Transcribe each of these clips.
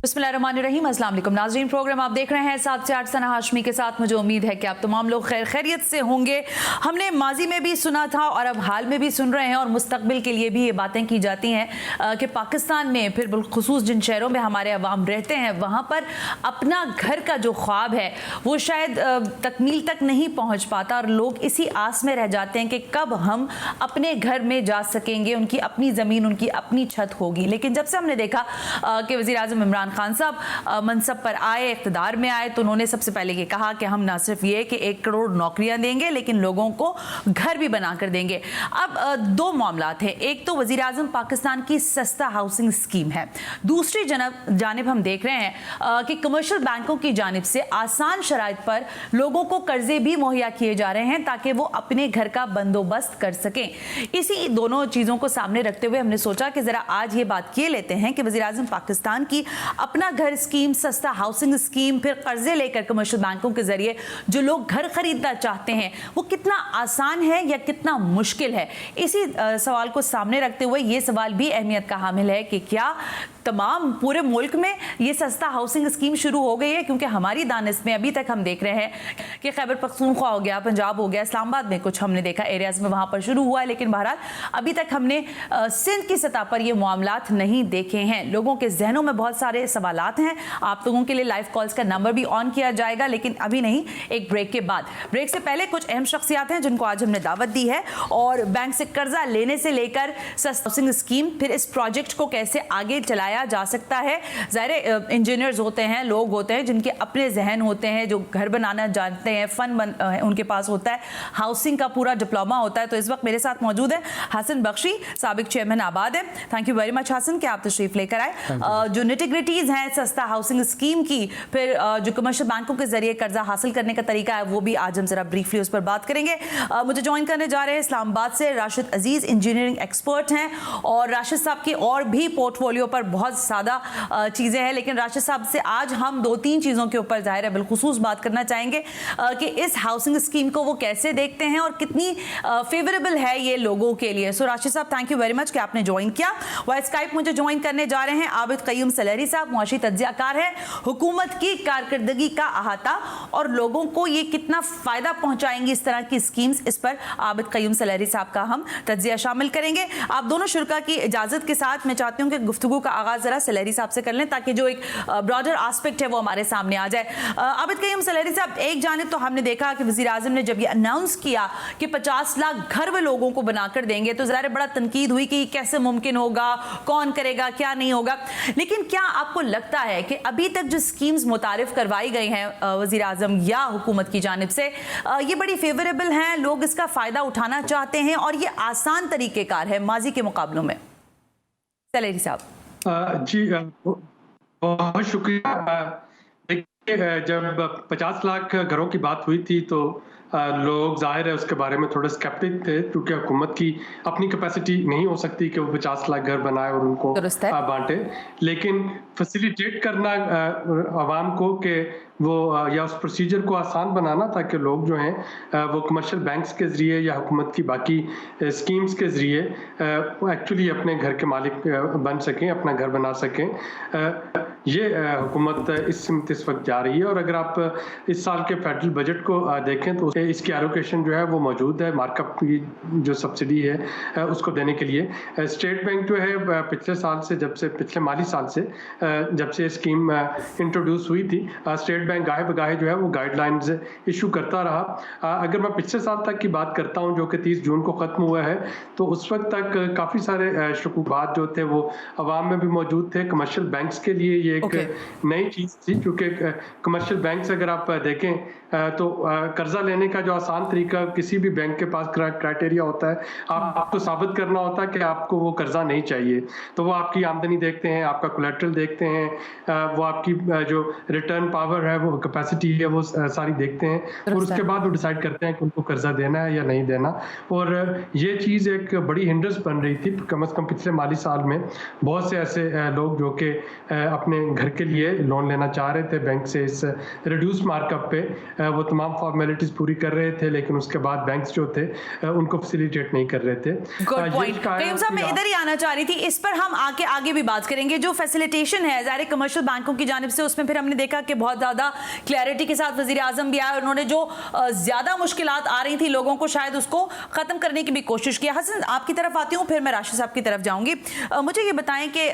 बिस्मिल्लाहिर्रहमानिर्रहीम। अस्सलाम वालेकुम नाज़रीन, प्रोग्राम आप देख रहे हैं 7 से 8 सना हाशमी के साथ। मुझे उम्मीद है कि आप तमाम लोग खैर खैरियत से होंगे। हमने माजी में भी सुना था और अब हाल में भी सुन रहे हैं और मुस्तकबिल के लिए भी ये बातें की जाती हैं कि पाकिस्तान में फिर बिलखुसूस जिन शहरों में हमारे अवाम रहते हैं वहाँ पर अपना घर का जो ख्वाब है वो शायद तकमील तक नहीं पहुँच पाता और लोग इसी आस में रह जाते हैं कि कब हम अपने घर में जा सकेंगे, उनकी अपनी ज़मीन, उनकी अपनी छत होगी। लेकिन जब से हमने देखा कि वज़ीर आज़म इमरान खान साहब मनसब पर आए, इक़्तिदार में आए, तो उन्होंने सबसे पहले ये कहा कि हम ना सिर्फ ये कि 1 करोड़ नौकरियां देंगे लेकिन लोगों को घर भी बनाकर देंगे। अब दो मामलात हैं, एक तो वज़ीर आज़म पाकिस्तान की सस्ता हाउसिंग स्कीम है, दूसरी जानिब हम देख रहे हैं कि कमर्शियल बैंकों की जानिब से आसान शराइत पर लोगों को कर्जे भी मुहैया किए जा रहे हैं ताकि वो अपने घर का बंदोबस्त कर सकें। इसी दोनों चीज़ों को सामने रखते हुए हमने सोचा कि ज़रा आज ये बात किए लेते हैं कि वज़ीर आज़म पाकिस्तान की अपना घर स्कीम, सस्ता हाउसिंग स्कीम, फिर कर्जे लेकर कमर्शियल बैंकों के जरिए जो लोग घर खरीदना चाहते हैं वो कितना आसान है या कितना मुश्किल है। इसी सवाल को सामने रखते हुए ये सवाल भी अहमियत का हामिल है कि क्या तमाम पूरे मुल्क में ये सस्ता हाउसिंग स्कीम शुरू हो गई है, क्योंकि हमारी दानिश में अभी तक हम देख रहे हैं कि खैबर पख्तूनख्वा हो गया, पंजाब हो गया, इस्लामाबाद में कुछ हमने देखा एरियाज में वहाँ पर शुरू हुआ है, लेकिन बहरहाल अभी तक हमने सिंध की सतह पर ये मामलात नहीं देखे हैं। लोगों के जहनों में बहुत सारे सवालात हैं। आप लोगों के लिए लाइव कॉल्स का नंबर भी ऑन किया जाएगा, लेकिन अभी नहीं, एक ब्रेक के बाद। ब्रेक से पहले कुछ अहम शख्सियात हैं जिनको आज हमने दावत दी है और बैंक से कर्जा लेने से लेकर सस्ता हाउसिंग स्कीम, फिर इस प्रोजेक्ट को कैसे आगे चलाया जा सकता है। ज़ाहिर इंजीनियर्स होते हैं, लोग होते हैं जिनके अपने जहन होते हैं, जो घर बनाना जानते हैं, उनके पास होता है, हाउसिंग का पूरा डिप्लोमा होता है। तो इस वक्त मेरे साथ मौजूद है हसन बख्शी, साबिक चेयरमैन आबाद है। Thank you very much Hassan कि आप तशरीफ लेकर आए। जो निटिग्रिटीज हैं सस्ता हाउसिंग स्कीम की, फिर जो कमर्शियल बैंकों के जरिए कर्जा हासिल करने का तरीका है वो भी आज हम जरा ब्रीफली उस पर बात करेंगे। मुझे ज्वाइन करने जा रहे हैं इस्लामाबाद से राशिद अजीज, इंजीनियरिंग एक्सपर्ट हैं और राशिद साहब की और भी पोर्टफोलियो पर बहुत ज़्यादा चीज़ें हैं, लेकिन राशिद साहब से आज हम 2-3 चीज़ों के ऊपर ज़ाहिर है बिलखुसूस बात करना चाहेंगे कि इस हाउसिंग स्कीम को वो कैसे देखते हैं और कितनी फेवरेबल है ये लोगों के लिए। सो राशिद साहब, थैंक यू वेरी मच कि आपने ज्वाइन किया। वाइस स्काइप मुझे ज्वाइन करने जा रहे हैं आबिद क़य्यूम सलहरी साहब, मुआशी तज्ज़ियाकार है, हुकूमत की कारकर्दगी का अहाता और लोगों को ये कितना फ़ायदा पहुंचाएंगी इस तरह की स्कीम्स, इस पर आबिद क़य्यूम सलहरी साहब का हम तज्ज़िया शामिल करेंगे। आप दोनों शुरा की इजाज़त के साथ मैं चाहती हूँ कि गुफ्तगू का आगाज़ ज़रा सलहरी साहब से कर लें ताकि जो एक ब्रॉडर आस्पेक्ट है वो हमारे सामने आ जाए। आबिद क़य्यूम सलहरी साहब, एक जानिब तो हमने देखा कि वज़ीर आज़म ने जब ये अनाउंस किया कि 50 लाख घर वे लोगों को बनाकर देंगे तो ज़ाहिर बड़ा तनकीद हुई कि कैसे मुमकिन होगा, कौन करेगा, क्या नहीं होगा। लेकिन क्या आपको लगता है कि अभी तक जो स्कीम्स मुतारिफ करवाई गई हैं वज़ीर आज़म या हुकूमत की जानिब से, ये बड़ी फेवरेबल हैं, लोग इसका फ़ायदा उठाना चाहते हैं और ये आसान तरीक़ेकार है माजी के मुकाबलों में? सलहरी साहब जी बहुत शुक्रिया। देखिए, जब 50 लाख घरों की बात हुई थी तो लोग जाहिर है उसके बारे में थोड़े स्केप्टिक थे, क्योंकि हुकूमत की अपनी कैपेसिटी नहीं हो सकती कि वो 50 लाख घर बनाए और उनको बांटे। लेकिन फैसिलिटेट करना आवाम को कि वो या उस प्रोसीजर को आसान बनाना ताकि लोग जो हैं वो कमर्शियल बैंक्स के ज़रिए या हुकूमत की बाकी स्कीम्स के ज़रिए एक्चुअली अपने घर के मालिक बन सकें, अपना घर बना सकें। ये हुकूमत इस वक्त जा रही है और अगर आप इस साल के फेडरल बजट को देखें तो इसकी एलोकेशन जो है वो मौजूद है, मार्कअप की जो सब्सिडी है उसको देने के लिए। स्टेट बैंक जो है पिछले साल से, पिछले माली साल से जब से स्कीम इंट्रोड्यूस हुई थी, स्टेट बैंक गाहे बगाहे जो है वो गाइडलाइंस इशू करता रहा। अगर मैं पिछले साल तक की बात करता हूँ जो कि 30 जून को ख़त्म हुआ है, तो उस वक्त तक काफ़ी सारे शकूबात जो थे वो अवाम में भी मौजूद थे। कमर्शियल बैंक्स के लिए ये एक नई चीज़ थी, क्योंकि कमर्शियल बैंक्स अगर आप देखें तो कर्जा लेने का जो आसान तरीका, किसी भी बैंक के पास क्राइटेरिया होता है, आपको साबित करना होता है कि आपको वो कर्जा नहीं चाहिए। तो वो आपकी आमदनी देखते हैं, आपका कोलेट्रल देखते हैं, वो आपकी जो रिटर्न पावर है, वो कैपेसिटी है, वो सारी देखते हैं और उसके बाद वो डिसाइड करते हैं कि उनको कर्जा देना है या नहीं देना। और ये चीज़ एक बड़ी हिंड्रेंस बन रही थी। कम से कम पिछले माली साल में बहुत से ऐसे लोग जो कि अपने घर के लिए लोन लेना चाह रहे थे बैंक से, इस रिड्यूस मार्कअप पे वो तमाम फॉर्मेलिटीज़ पूरी कर रहे थे, लेकिन उसके बाद बैंक्स जो थे उनको फैसिलिटेट नहीं कर रहे थे। Good point. करीम साहब, मैं इधर ही आना चाह रही थी, इस पर हम आगे भी बात करेंगे। जो फैसिलिटेशन है ज़ाहिर कमर्शियल बैंकों की जानिब से, उसमें फिर हमने देखा कि बहुत ज़्यादा क्लैरिटी के साथ वज़ीर आज़म भी आए, उन्होंने जो ज़्यादा मुश्किलात आ रही थी लोगों को, शायद उसको ख़त्म करने की भी कोशिश किया। हसन, आपकी तरफ आती हूँ, फिर मैं राशिद साहब की तरफ जाऊँगी। मुझे ये बताएं कि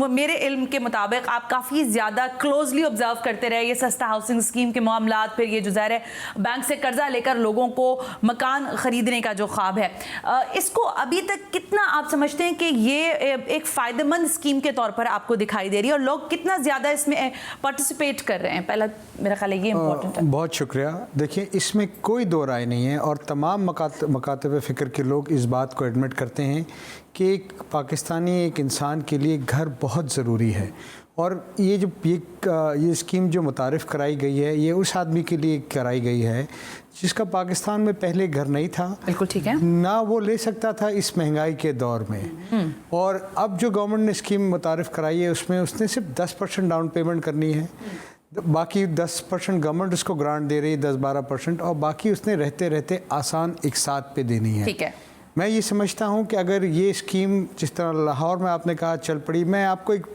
मेरे इल्म के मुताबिक आप काफ़ी ज़्यादा क्लोजली ऑब्जर्व करते रहे ये सस्ता हाउसिंग स्कीम के मामला, फिर ये जो ज़ाहिर है बैंक से कर्जा लेकर लोगों को मकान खरीदने का जो ख्वाब है, इसको अभी तक कितना आप समझते हैं कि ये एक फ़ायदेमंद स्कीम के तौर पर आपको दिखाई दे रही है, और लोग कितना ज़्यादा इसमें पार्टिसिपेट कर रहे हैं? पहला मेरा ख्याल है ये इम्पोर्टेंट है। बहुत शुक्रिया। देखिए, इसमें कोई दो राय नहीं है, और तमाम मकातब फ़िक्र के लोग इस बात को एडमिट करते हैं कि एक पाकिस्तानी एक इंसान के लिए घर बहुत ज़रूरी है। और ये स्कीम जो मुतारिफ़ कराई गई है, ये उस आदमी के लिए कराई गई है जिसका पाकिस्तान में पहले घर नहीं था, बिल्कुल ठीक है, ना वो ले सकता था इस महंगाई के दौर में। और अब जो गवर्नमेंट ने स्कीम मुतारिफ़ कराई है, उसमें उसने सिर्फ 10% डाउन पेमेंट करनी है, बाकी 10% गवर्नमेंट उसको ग्रांट दे रही है, 10-12%, और बाकी उसने रहते रहते आसान एक साथ पे देनी है। ठीक है। मैं ये समझता हूँ कि अगर ये स्कीम जिस तरह लाहौर में आपने कहा चल पड़ी, मैं आपको एक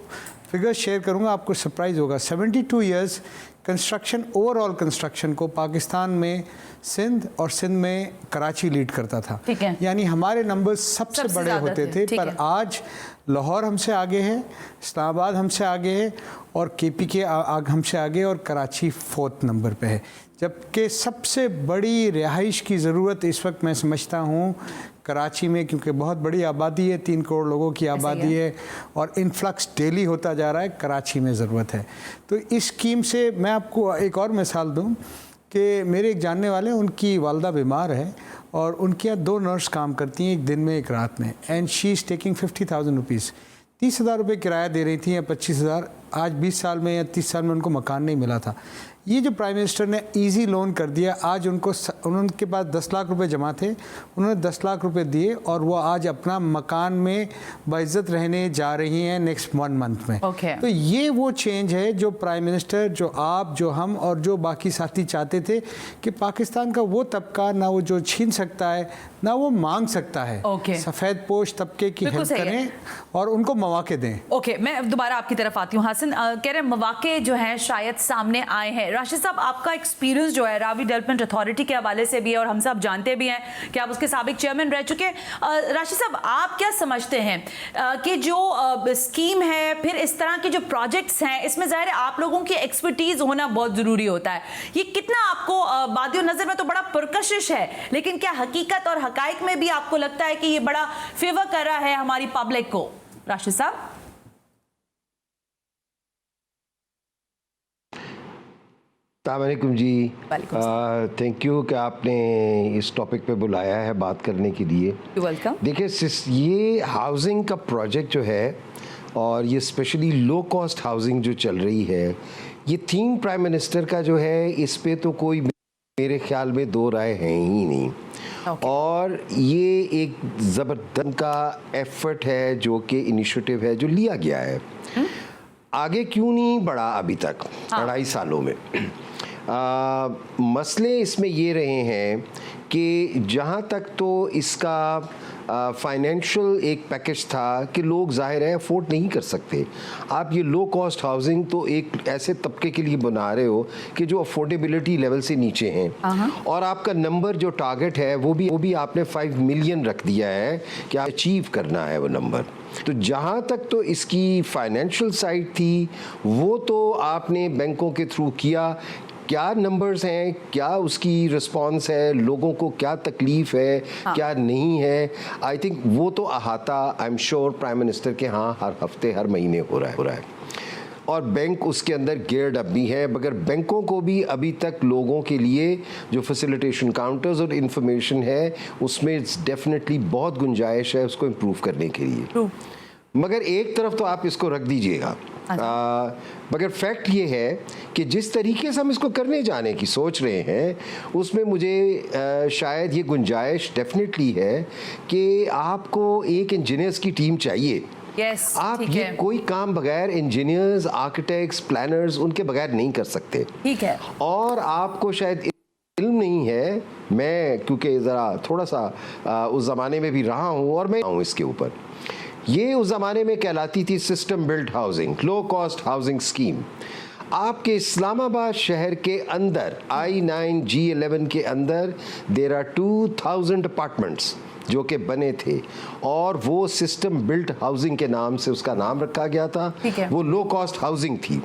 फिगर शेयर करूँगा, आपको सरप्राइज़ होगा। 72 ईयर्स कंस्ट्रक्शन, ओवरऑल कंस्ट्रक्शन को पाकिस्तान में सिंध और सिंध में कराची लीड करता था। ठीक है। यानी हमारे नंबर्स सबसे बड़े होते थे, पर आज लाहौर हमसे आगे है, इस्लामाबाद हमसे आगे है, और KPK हमसे आगे, और कराची 4th नंबर पे है। जबकि सबसे बड़ी रिहाइश की ज़रूरत इस वक्त मैं समझता हूँ कराची में, क्योंकि बहुत बड़ी आबादी है, 3 करोड़ लोगों की आबादी है, और इन्फ्लक्स डेली होता जा रहा है, कराची में ज़रूरत है। तो इस स्कीम से मैं आपको एक और मिसाल दूँ कि मेरे एक जानने वाले, उनकी वालदा बीमार है, और उनके यहाँ 2 नर्स काम करती हैं, एक दिन में एक रात में, and she is taking 50,000 rupees. 30,000 रुपये किराया दे रही थी, या 25,000। आज 20 साल में या 30 साल में उनको मकान नहीं मिला था। ये जो प्राइम मिनिस्टर ने इजी लोन कर दिया, आज उनके पास 10 लाख रुपए जमा थे, उन्होंने 10 लाख रुपए दिए, और वो आज अपना मकान में बाइज्जत रहने जा रही हैं नेक्स्ट 1 मंथ में। तो ये वो चेंज है जो प्राइम मिनिस्टर, जो आप, जो हम, और जो बाकी साथी चाहते थे कि पाकिस्तान का वो तबका ना वो जो छीन सकता है, ना वो मांग सकता है। सफ़ेद पोश तबके की हेल्प करें और उनको मौके दें। मैं दोबारा आपकी तरफ आती हूँ। हासिन कह रहे मौके जो हैं शायद सामने आए हैं। राशिद साहब, आपका एक्सपीरियंस जो है रावी डेवलपमेंट अथॉरिटी के हवाले से भी है, और हम सब जानते भी हैं कि आप उसके साबिक चेयरमैन रह चुके हैं। राशिद साहब, आप क्या समझते हैं कि जो स्कीम है, फिर इस तरह के जो प्रोजेक्ट्स हैं, इसमें ज़ाहिर है आप लोगों की एक्सपर्टीज होना बहुत ज़रूरी होता है। ये कितना आपको बादियो नज़र में तो बड़ा पुरकशिश है, लेकिन क्या हकीकत और हकाइक में भी आपको लगता है कि ये बड़ा फेवर कर रहा है हमारी पब्लिक को? राशिद साहब। अस्सलामुअलैकुम जी, थैंक यू कि आपने इस टॉपिक पे बुलाया है बात करने के लिए। वेलकम। देखिए, ये हाउसिंग का प्रोजेक्ट जो है, और ये स्पेशली लो कॉस्ट हाउसिंग जो चल रही है, ये थीम प्राइम मिनिस्टर का जो है, इस पे तो कोई मेरे ख्याल में 2 राय हैं ही नहीं। और ये एक ज़बरदस्त का एफर्ट है, जो कि इनिशिएटिव है जो लिया गया है। आगे क्यों नहीं बढ़ा अभी तक 2.5 सालों में? मसले इसमें ये रहे हैं कि जहाँ तक तो इसका फाइनेंशियल एक पैकेज था कि लोग ज़ाहिर है अफोर्ड नहीं कर सकते। आप ये लो कॉस्ट हाउसिंग तो एक ऐसे तबके के लिए बना रहे हो कि जो अफोर्डेबिलिटी लेवल से नीचे हैं, और आपका नंबर जो टारगेट है वो भी आपने 5 मिलियन रख दिया है कि अचीव करना है वो नंबर। तो जहाँ तक तो इसकी फाइनेंशियल साइड थी, वो तो आपने बैंकों के थ्रू किया। क्या नंबर्स हैं, क्या उसकी रिस्पांस है, लोगों को क्या तकलीफ है, क्या नहीं है, आई थिंक वो तो अहाता I am sure prime minister के हर हफ्ते हर महीने हो रहा है। और बैंक उसके अंदर गियर्ड अप भी है, मगर बैंकों को भी अभी तक लोगों के लिए जो फैसिलिटेशन काउंटर्स और इंफॉर्मेशन है, उसमें डेफिनेटली बहुत गुंजाइश है उसको इम्प्रूव करने के लिए। मगर एक तरफ तो आप इसको रख दीजिएगा, मगर फैक्ट ये है कि जिस तरीके से हम इसको करने जाने की सोच रहे हैं, उसमें मुझे शायद ये गुंजाइश डेफिनेटली है कि आपको एक इंजीनियर्स की टीम चाहिए। आप ये कोई काम बगैर इंजीनियर्स, आर्किटेक्ट्स, प्लानर्स, उनके बगैर नहीं कर सकते। ठीक है। और आपको शायद इल्म नहीं है, मैं क्योंकि ज़रा थोड़ा सा उस ज़माने में भी रहा हूँ और मैं हूँ इसके ऊपर। ये उस ज़माने में कहलाती थी सिस्टम बिल्ट हाउसिंग, लो कॉस्ट हाउसिंग स्कीम। आपके इस्लामाबाद शहर के अंदर I9 G11 के अंदर देयर आर 2000 अपार्टमेंट्स जो कि बने थे और वो सिस्टम बिल्ट हाउसिंग के नाम से उसका नाम रखा गया था। वो लो कॉस्ट हाउसिंग थी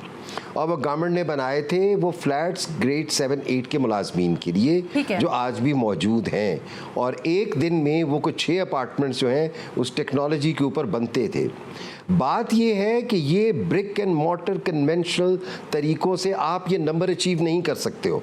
और वो गवर्नमेंट ने बनाए थे वो फ्लैट्स ग्रेड 7-8 के मुलाजमीन के लिए जो आज भी मौजूद हैं। और एक दिन में वो कुछ 6 अपार्टमेंट्स जो हैं उस टेक्नोलॉजी के ऊपर बनते थे। बात ये है कि ये ब्रिक एंड मॉर्टर कन्वेंशनल तरीकों से आप ये नंबर अचीव नहीं कर सकते हो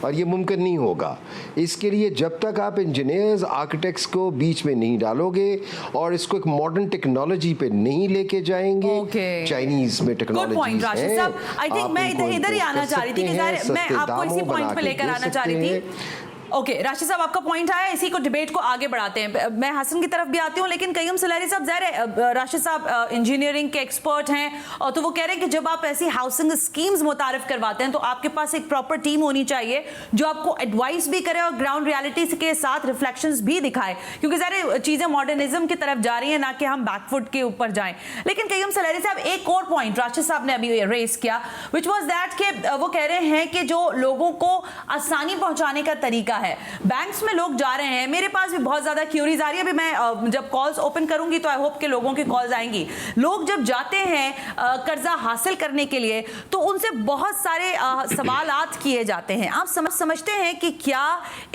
और ये मुमकिन नहीं होगा। इसके लिए जब तक आप इंजीनियर्स आर्किटेक्ट्स को बीच में नहीं डालोगे और इसको एक मॉडर्न टेक्नोलॉजी पे नहीं लेके जाएंगे, चाइनीज में टेक्नोलॉजी है। आई थिंक मैं इधर ही आना चाह रही थी कि मैं आपको इसी पॉइंट पे लेकर आना चाह रही थी। ओके राशिद साहब, आपका पॉइंट आया, इसी को डिबेट को आगे बढ़ाते हैं। मैं हसन की तरफ भी आती हूँ, लेकिन कय्यूम सलारी साहब, ज़ाहिर राशिद साहब इंजीनियरिंग के एक्सपर्ट हैं और तो वो कह रहे हैं कि जब आप ऐसी हाउसिंग स्कीम्स मुतारिफ करवाते हैं तो आपके पास एक प्रॉपर टीम होनी चाहिए जो आपको एडवाइस भी करे और ग्राउंड रियलिटी के साथ रिफ्लेक्शंस भी दिखाए, क्योंकि ज़ाहिर चीज़ें मॉडर्निज्म की तरफ जा रही हैं, ना कि हम बैकफुट के ऊपर जाएं। लेकिन कय्यूम सलारी साहब, एक और पॉइंट राशिद साहब ने अभी रेस किया, विच वॉज दैट कि वो कह रहे हैं कि जो लोगों को आसानी पहुंचाने का तरीका है, बैंक्स में लोग जा रहे हैं, मेरे पास भी बहुत ज्यादा क्यूरीज आ रही है। अभी मैं जब कॉल्स ओपन करूंगी तो आई होप के लोगों की कॉल्स आएंगी। लोग जब जाते हैं कर्जा हासिल करने के लिए तो उनसे बहुत सारे सवालात किए जाते हैं। आप समझते हैं कि क्या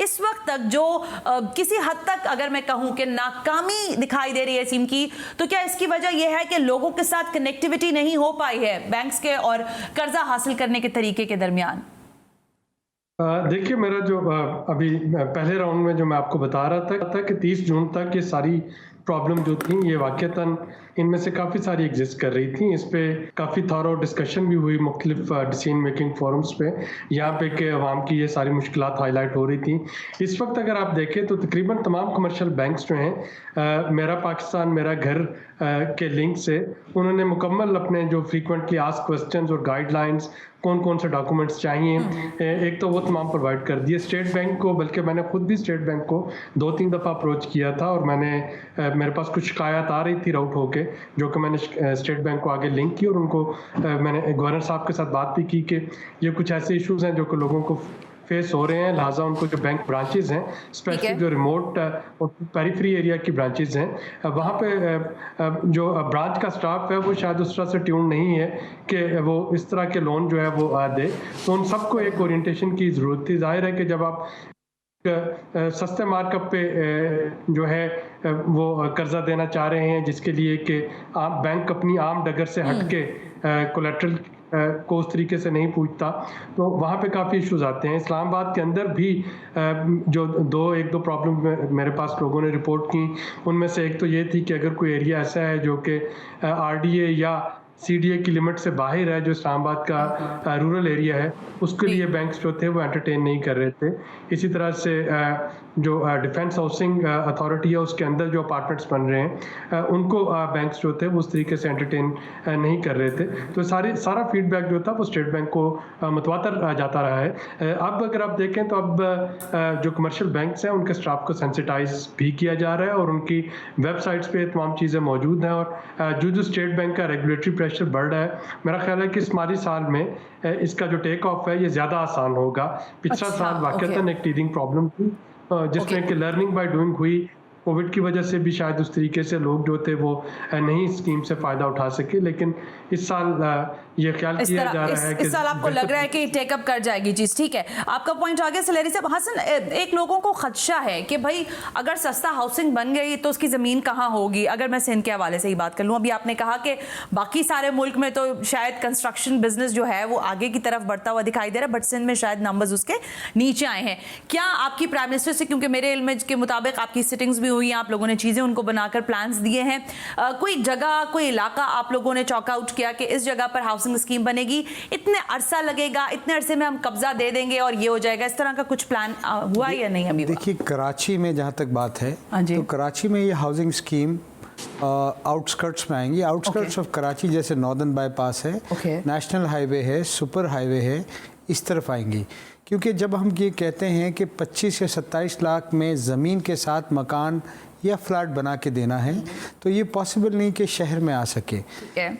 इस वक्त तक जो किसी हद तक अगर मैं कहूं कि नाकामी दिखाई दे रही है सिम की, तो क्या इसकी वजह यह है कि लोगों के साथ कनेक्टिविटी नहीं हो पाई है बैंक्स के और कर्जा हासिल करने के तरीके के दरमियान? देखिए, मेरा जो अभी पहले राउंड में जो मैं आपको बता रहा था कि 30 जून तक ये सारी प्रॉब्लम जो थी ये वाक़तन इनमें से काफ़ी सारी एग्जिस्ट कर रही थी। इस पे काफ़ी थॉरो डिस्कशन भी हुई मुख्तलिफ डिसीजन मेकिंग फोरम्स पे, यहाँ पे कि अवाम की ये सारी मुश्किलात हाईलाइट हो रही थी। इस वक्त अगर आप देखें तो तकरीबन तमाम कमर्शियल बैंक्स जो हैं मेरा पाकिस्तान मेरा घर के लिंक से उन्होंने मुकम्मल अपने जो फ्रीक्वेंटली आस्क्ड क्वेश्चंस और गाइडलाइंस कौन कौन से डॉक्यूमेंट्स चाहिए, एक तो वो तमाम प्रोवाइड कर दिए। स्टेट बैंक को, बल्कि मैंने खुद भी स्टेट बैंक को 2-3 दफ़ा अप्रोच किया था और मेरे पास कुछ शिकायत आ रही थी राउट होके, जो कि मैंने स्टेट बैंक को आगे लिंक की और उनको मैंने गवर्नर साहब के साथ बात भी की कि ये कुछ ऐसे इश्यूज़ हैं जो कि लोगों को फेस हो रहे हैं, लिहाजा उनको जो बैंक ब्रांचेज हैं, स्पेशली जो रिमोट और पेरिफेरी एरिया की ब्रांचेज हैं, वहाँ पे जो ब्रांच का स्टाफ है वो शायद उस तरह से ट्यून नहीं है कि वो इस तरह के लोन जो है वो दे। तो उन सबको एक ओरिएंटेशन की ज़रूरत थी। जाहिर है कि जब आप सस्ते मार्कअप पे जो है वो कर्जा देना चाह रहे हैं, जिसके लिए कि आप बैंक अपनी आम डगर से हटके कोलेट्रल को उस तरीके से नहीं पूछता, तो वहाँ पे काफ़ी इश्यूज आते हैं। इस्लामाबाद के अंदर भी जो एक दो प्रॉब्लम मेरे पास लोगों ने रिपोर्ट की, उनमें से एक तो ये थी कि अगर कोई एरिया ऐसा है जो कि RDA या CDA की लिमिट से बाहर है, जो इस्लामाबाद का रूरल एरिया है, उसके लिए बैंक्स जो थे वो एंटरटेन नहीं कर रहे थे। इसी तरह से जो डिफेंस हाउसिंग अथॉरिटी है उसके अंदर जो अपार्टमेंट्स बन रहे हैं उनको बैंक्स जो थे वो उस तरीके से एंटरटेन नहीं कर रहे थे। तो सारा फीडबैक जो था वो स्टेट बैंक को मुतवातर जाता रहा है। अब अगर आप देखें तो अब जो कमर्शियल बैंक्स हैं उनके स्टाफ को सेंसिटाइज भी किया जा रहा है और उनकी वेबसाइट्स पे तमाम चीज़ें मौजूद हैं और जो स्टेट बैंक का रेगुलेटरी प्रेशर बढ़ रहा है, मेरा ख्याल है कि इस माली साल में इसका जो टेक ऑफ है ये ज़्यादा आसान होगा। पिछला साल वाकईतन एक टीदिंग प्रॉब्लम थी जिसमें कि लर्निंग बाय डूइंग हुई। कोविड की वजह से भी शायद उस तरीके से लोग जो थे वो नहीं स्कीम से फ़ायदा उठा सके, लेकिन इस साल ये ख्याल किया जा रहा है कि इस साल आपको लग रहा है कि टेकअप कर जाएगी चीज़। ठीक है, आपका पॉइंट आ गया सलेरी साहब। हसन, एक लोगों को खदशा है कि भाई अगर सस्ता हाउसिंग बन गई तो उसकी ज़मीन कहाँ होगी। अगर मैं सिंध के हवाले से ही बात कर लूँ, अभी आपने कहा कि बाकी सारे मुल्क में तो शायद कंस्ट्रक्शन बिजनेस जो है वो आगे की तरफ बढ़ता हुआ दिखाई दे रहा है, बट सिंध में शायद नंबर्स उसके नीचे आए हैं। क्या आपकी प्राइम मिनिस्टर से, क्योंकि मेरे इल्म के मुताबिक आपकी सिटिंग्स भी हुई हैं, आप लोगों ने चीज़ें उनको बनाकर प्लान्स दिए हैं, कोई जगह कोई इलाका आप लोगों ने चॉकआउट किया कि इस जगह पर हाउसिंग स्कीम बनेगी, इतने अरसा लगेगा, इतने अरसे में हम कब्जा दे देंगे और ये हो जाएगा, इस तरह का कुछ प्लान हुआ या नहीं? अभी देखिए, कराची में जहाँ तक बात है तो कराची में ये हाउसिंग स्कीम आउटस्कर्ट्स में आएंगी। आउटस्कर्ट्स ऑफ कराची जैसे नॉर्दर्न बाईपास है, नेशनल हाईवे है, सुपर हाईवे है, इस तरफ आएंगी, क्योंकि जब हम ये कहते हैं कि 25 या 27 लाख में ज़मीन के साथ मकान या फ्लैट बना के देना है, तो ये पॉसिबल नहीं कि शहर में आ सके।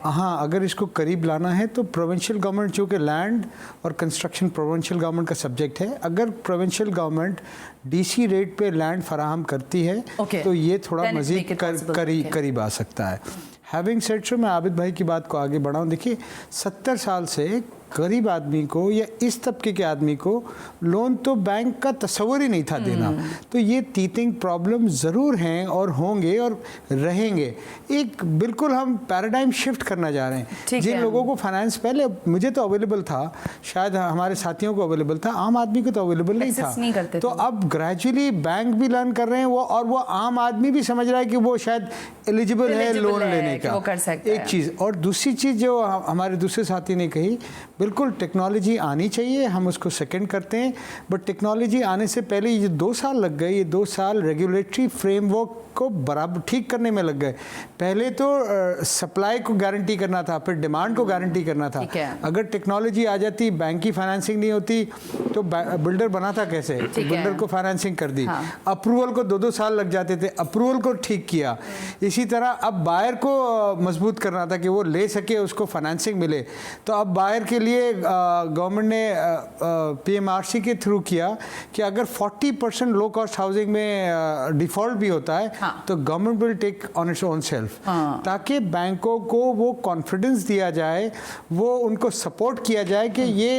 हाँ, अगर इसको करीब लाना है तो प्रोविंशियल गवर्नमेंट, चूँकि लैंड और कंस्ट्रक्शन प्रोविंशियल गवर्नमेंट का सब्जेक्ट है, अगर प्रोविंशियल गवर्नमेंट डीसी रेट पे लैंड फराहम करती है तो ये थोड़ा मज़ीद करीब आ सकता है। हैविंग सेड सो, मैं आबिद भाई की बात को आगे बढ़ाऊँ। देखिए, 70 साल से गरीब आदमी को या इस तबके के आदमी को लोन तो बैंक का तस्वर ही नहीं था देना। तो ये टीथिंग प्रॉब्लम ज़रूर हैं और होंगे और रहेंगे। एक बिल्कुल हम पैराडाइम शिफ्ट करना जा रहे हैं। जिन लोगों को फाइनेंस पहले मुझे तो अवेलेबल था, शायद हमारे साथियों को अवेलेबल था, आम आदमी को तो अवेलेबल नहीं था। तो अब ग्रेजुअली बैंक भी लर्न कर रहे हैं वो, और वो आम आदमी भी समझ रहा है कि वो शायद एलिजिबल है लोन लेने का। एक चीज़, और दूसरी चीज़ जो हमारे दूसरे साथी ने कही, बिल्कुल टेक्नोलॉजी आनी चाहिए, हम उसको सेकंड करते हैं, बट टेक्नोलॉजी आने से पहले ये 2 साल लग गए। ये 2 साल रेगुलेटरी फ्रेमवर्क को बराबर ठीक करने में लग गए। पहले तो सप्लाई को गारंटी करना था, फिर डिमांड को गारंटी करना था। अगर टेक्नोलॉजी आ जाती, बैंक की फाइनेंसिंग नहीं होती, तो बिल्डर बनाता कैसे? तो बिल्डर को फाइनेंसिंग कर दी। अप्रूवल को 2-2 साल लग जाते थे, अप्रूवल को ठीक किया। इसी तरह अब बायर को मजबूत करना था कि वो ले सके, उसको फाइनेंसिंग मिले। तो अब बायर के लिए गवर्नमेंट ने PMRC के थ्रू किया कि अगर 40% लो कॉस्ट हाउसिंग में डिफॉल्ट भी होता है तो government will take on its own self, ताकि बैंकों को वो कॉन्फिडेंस दिया जाए, वो उनको सपोर्ट किया जाए कि ये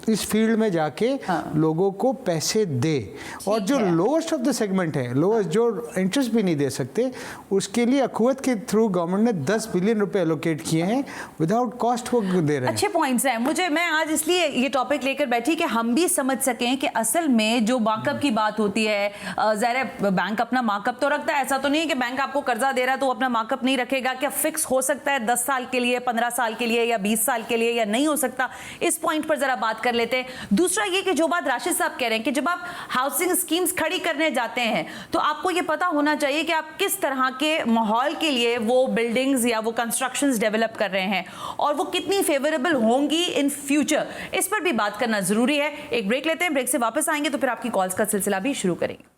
इस फील्ड में जाके लोगों को पैसे दे। और जो लोएस्ट ऑफ द सेगमेंट है, लोएस्ट जो इंटरेस्ट भी नहीं दे सकते, उसके लिए अखुवत के थ्रू गवर्नमेंट ने 10 बिलियन रुपए एलोकेट किए हैं, विदाउट कॉस्ट वो दे रहे हैं। अच्छे पॉइंट्स हैं। मैं आज इसलिए ये टॉपिक लेकर बैठी कि हम भी समझ सकें कि असल में जो मार्कअप की बात होती है, ज़ाहिर बैंक अपना मार्कअप तो रखता है। ऐसा तो नहीं है कि बैंक आपको कर्जा दे रहा है तो वो अपना मार्कअप नहीं रखेगा। क्या फिक्स हो सकता है 10 साल के लिए, 15 साल के लिए या 20 साल के लिए, या नहीं हो सकता? इस पॉइंट पर जरा बात कर लेते हैं। दूसरा ये कि जो बात राशिद साहब कह रहे हैं कि जब आप हाउसिंग स्कीम्स खड़ी करने जाते हैं तो आपको ये पता होना चाहिए कि आप किस तरह के माहौल के लिए वो बिल्डिंग्स या वो कंस्ट्रक्शंस डेवलप कर रहे हैं और वो कितनी फेवरेबल होंगी इन फ्यूचर। इस पर भी बात करना जरूरी है। एक ब्रेक लेते हैं, ब्रेक से वापस आएंगे तो फिर आपकी कॉल्स का सिलसिला भी शुरू करेंगे।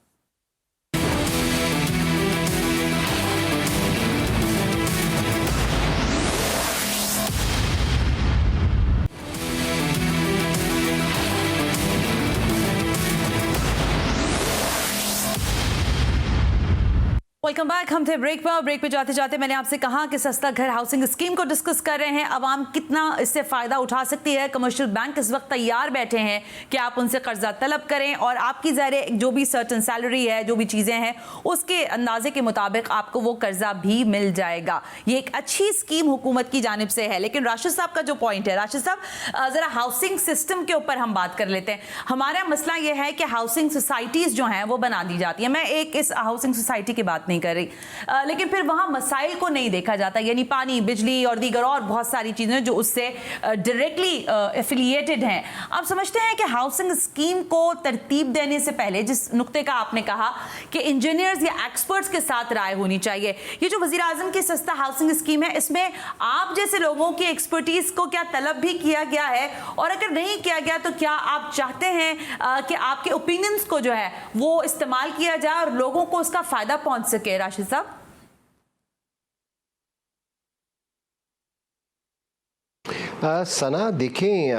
Welcome back. हम थे ब्रेक पर, और ब्रेक पे जाते जाते मैंने आपसे कहा कि सस्ता घर हाउसिंग स्कीम को डिस्कस कर रहे हैं। आवाम कितना इससे फायदा उठा सकती है। कमर्शियल बैंक इस वक्त तैयार बैठे हैं कि आप उनसे कर्जा तलब करें और आपकी ज़ाहिर जो भी सर्टन सैलरी है, जो भी चीज़ें हैं, उसके अंदाजे के मुताबिक आपको वो कर्जा भी मिल जाएगा। ये एक अच्छी स्कीम हुकूमत की जानिब से है। लेकिन राशिद साहब का जो पॉइंट है, राशिद साहब ज़रा हाउसिंग सिस्टम के ऊपर हम बात कर लेते हैं। हमारा मसला ये है कि हाउसिंग सोसाइटीज़ जो हैं वो बना दी जाती है। मैं एक इस हाउसिंग सोसाइटी की बात नहीं कर रही, लेकिन फिर वहां मसाइल को नहीं देखा जाता, यानी पानी, बिजली और दीगर और बहुत सारी चीजें जो उससे डायरेक्टली एफिलिएटेड हैं। आप समझते हैं कि हाउसिंग स्कीम को तरतीब देने से पहले, जिस नुक्ते का आपने कहा कि इंजीनियर्स या एक्सपर्ट्स के साथ राय होनी चाहिए, ये जो वजीर आजम की सस्ता हाउसिंग स्कीम है, इसमें आप जैसे लोगों की एक्सपर्टीज को क्या तलब भी किया गया है? और अगर नहीं किया गया तो क्या आप चाहते हैं कि आपके ओपिनियंस को जो है वो इस्तेमाल किया जाए और लोगों को उसका फायदा पहुंच सके? राशिद साहब। सना, देखें,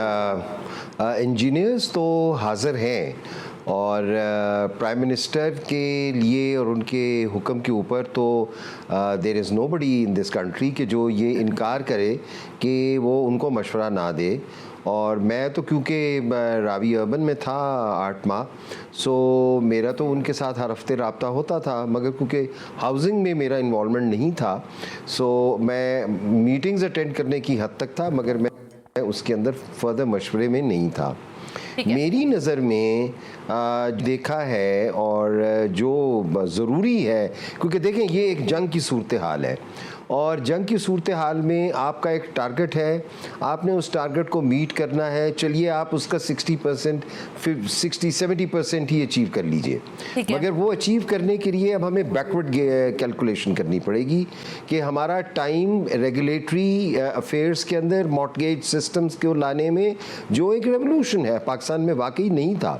इंजीनियर्स तो हाज़िर हैं और प्राइम मिनिस्टर के लिए और उनके हुक्म के ऊपर तो there is nobody in this country कि जो ये इनकार करे कि वो उनको मशवरा ना दे। और मैं तो क्योंकि रावी अर्बन में था 8 माह, सो मेरा तो उनके साथ हर हफ्ते रब्ता होता था, मगर क्योंकि हाउसिंग में मेरा इन्वॉल्वमेंट नहीं था, सो मैं मीटिंग्स अटेंड करने की हद तक था, मगर मैं उसके अंदर फर्दर मशवरे में नहीं था। मेरी नज़र में देखा है और जो ज़रूरी है, क्योंकि देखें ये एक जंग की सूरत हाल है और जंग की सूरत हाल में आपका एक टारगेट है, आपने उस टारगेट को मीट करना है। चलिए आप उसका 60-70% ही अचीव कर लीजिए, मगर वो अचीव करने के लिए अब हमें बैकवर्ड कैलकुलेशन करनी पड़ेगी कि हमारा टाइम रेगुलेटरी अफेयर्स के अंदर मॉर्टगेज सिस्टम्स को लाने में जो एक रेवोल्यूशन है पाकिस्तान में वाकई नहीं था,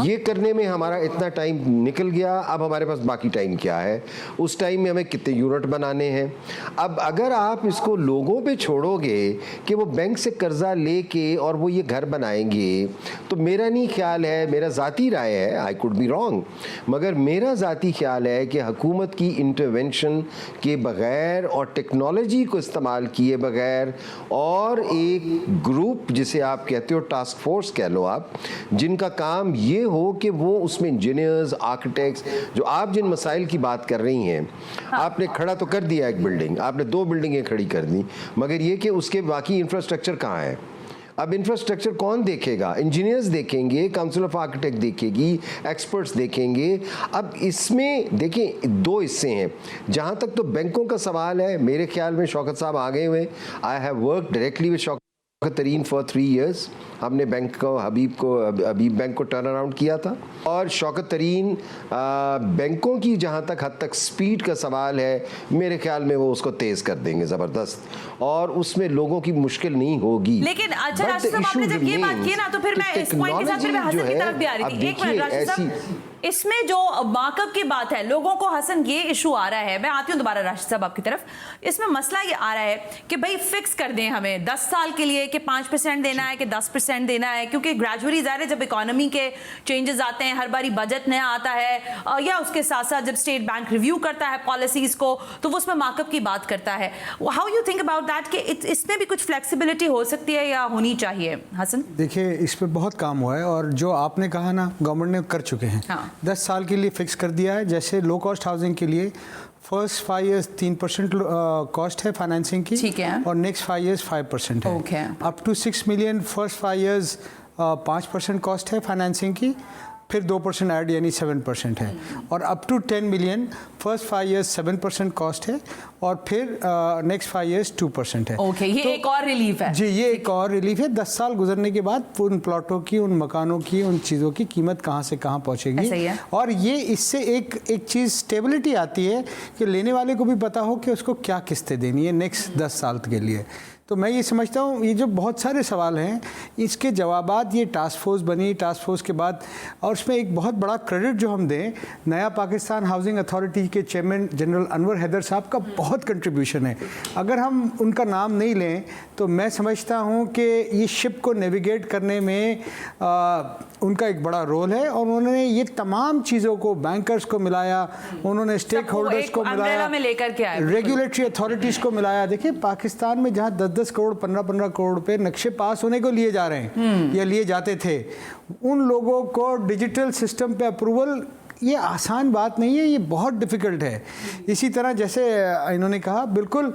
ये करने में हमारा इतना टाइम निकल गया। अब हमारे पास बाकी टाइम क्या है, उस टाइम में हमें कितने यूनिट बनाने हैं। अब अगर आप इसको लोगों पे छोड़ोगे कि वो बैंक से कर्जा लेके और वो ये घर बनाएंगे, तो मेरा नहीं ख्याल है, मेरा ज़ाती राय है, आई कुड बी रॉन्ग, मगर मेरा ज़ाती ख्याल है कि हुकूमत की इंटरवेंशन के बगैर और टेक्नोलॉजी को इस्तेमाल किए बगैर और एक ग्रुप जिसे आप कहते हो टास्क फोर्स कह लो आप, जिनका काम ये हो कि वो उसमें इंजीनियर्स, आर्किटेक्ट्स, जो आप जिन मसाइल की बात कर रही हैं, आपने खड़ा तो कर दिया एक बिल्डिंग, आपने 2 बिल्डिंगें खड़ी कर दी, मगर ये कि उसके बाकी इंफ्रास्ट्रक्चर कहाँ है। अब इंफ्रास्ट्रक्चर कौन देखेगा? इंजीनियर्स देखेंगे, काउंसिल ऑफ आर्किटेक्ट देखेगी, एक्सपर्ट्स देखेंगे। अब इसमें देखिए 2 हिस्से हैं। जहाँ तक तो बैंकों का सवाल है, मेरे ख्याल में शौकत साहब आ गए हुए। I have work directly with Shaukat तरीन फॉर 3 years। हमने बैंक को हबीब बैंक को टर्न अराउंड किया था, और शौकत तरीन बैंकों की जहाँ तक हद तक स्पीड का सवाल है, मेरे ख्याल में वो उसको तेज़ कर देंगे ज़बरदस्त, और उसमें लोगों की मुश्किल नहीं होगी। लेकिन अच्छा राशिद साहब, आपने जब ये बात की ना, तो फिर मैं इस पॉइंट के साथ फिर मैं हसन की तरफ भी आ रही थी। एक मिनट राशिद साहब, इसमें जो मार्कअप की बात है, लोगों को हसन ये इशू आ रहा है, मैं आती हूँ दोबारा राशिद साहब आपकी तरफ। इसमें मसला ये आ रहा है कि भाई फिक्स कर दें हमें 10 साल के लिए कि 5% देना है कि 10% देना है, क्योंकि ग्रेजुअली ज़ाहिर है जब इकोनॉमी के चेंजेस आते हैं, हर बारी बजट नया आता है, या उसके साथ साथ जब स्टेट बैंक रिव्यू करता है पॉलिसीज को, तो वो उसमें मार्कअप की बात करता है। How you think about that कि इसमें भी कुछ फ्लेक्सिबिलिटी हो सकती है या होनी चाहिए? हसन, देखिए इस पर बहुत काम हुआ है, और जो आपने कहा ना गवर्नमेंट ने कर चुके हैं। 10 साल के लिए फिक्स कर दिया है। जैसे लो कॉस्ट हाउसिंग के लिए फर्स्ट 5 years 3% कॉस्ट है फाइनेंसिंग की, ठीक है, और नेक्स्ट 5 years 5% है। Up to 6 million first 5 years 5% cost है फाइनेंसिंग की, फिर 2% ऐड यानी 7% है, और up to 10 million first 5 years 7% cost है, और फिर नेक्स्ट 5 years 2% है। ओके, ये तो एक और रिलीफ है जी, ये एक और रिलीफ है। 10 साल गुजरने के बाद उन प्लॉटों की, उन मकानों की, उन चीज़ों की कीमत कहाँ से कहाँ पहुँचेगी, और ये इससे एक चीज़ स्टेबिलिटी आती है कि लेने वाले को भी पता हो कि उसको क्या किस्तें देनी है नेक्स्ट 10 साल के लिए। तो मैं ये समझता हूँ ये जो बहुत सारे सवाल हैं, इसके जवाबात ये टास्क फोर्स बनी, टास्क फोर्स के बाद, और उसमें एक बहुत बड़ा क्रेडिट जो हम दें, नया पाकिस्तान हाउसिंग अथॉरिटी के चेयरमैन जनरल अनवर हैदर साहब का बहुत कंट्रीब्यूशन है। अगर हम उनका नाम नहीं लें तो मैं समझता हूँ कि ये शिप को नेविगेट करने में उनका एक बड़ा रोल है, और उन्होंने ये तमाम चीज़ों को, बैंकर्स को मिलाया, उन्होंने स्टेक होल्डर्स को मिलाया, रेगुलेटरी अथॉरिटीज़ को मिलाया। देखिए पाकिस्तान में जहाँ 10 करोड़ 15 करोड़ रुपए नक्शे पास होने को लिए जा रहे हैं या लिए जाते थे, उन लोगों को डिजिटल सिस्टम पे अप्रूवल, ये आसान बात नहीं है, ये बहुत डिफ़िकल्ट है। इसी तरह जैसे इन्होंने कहा, बिल्कुल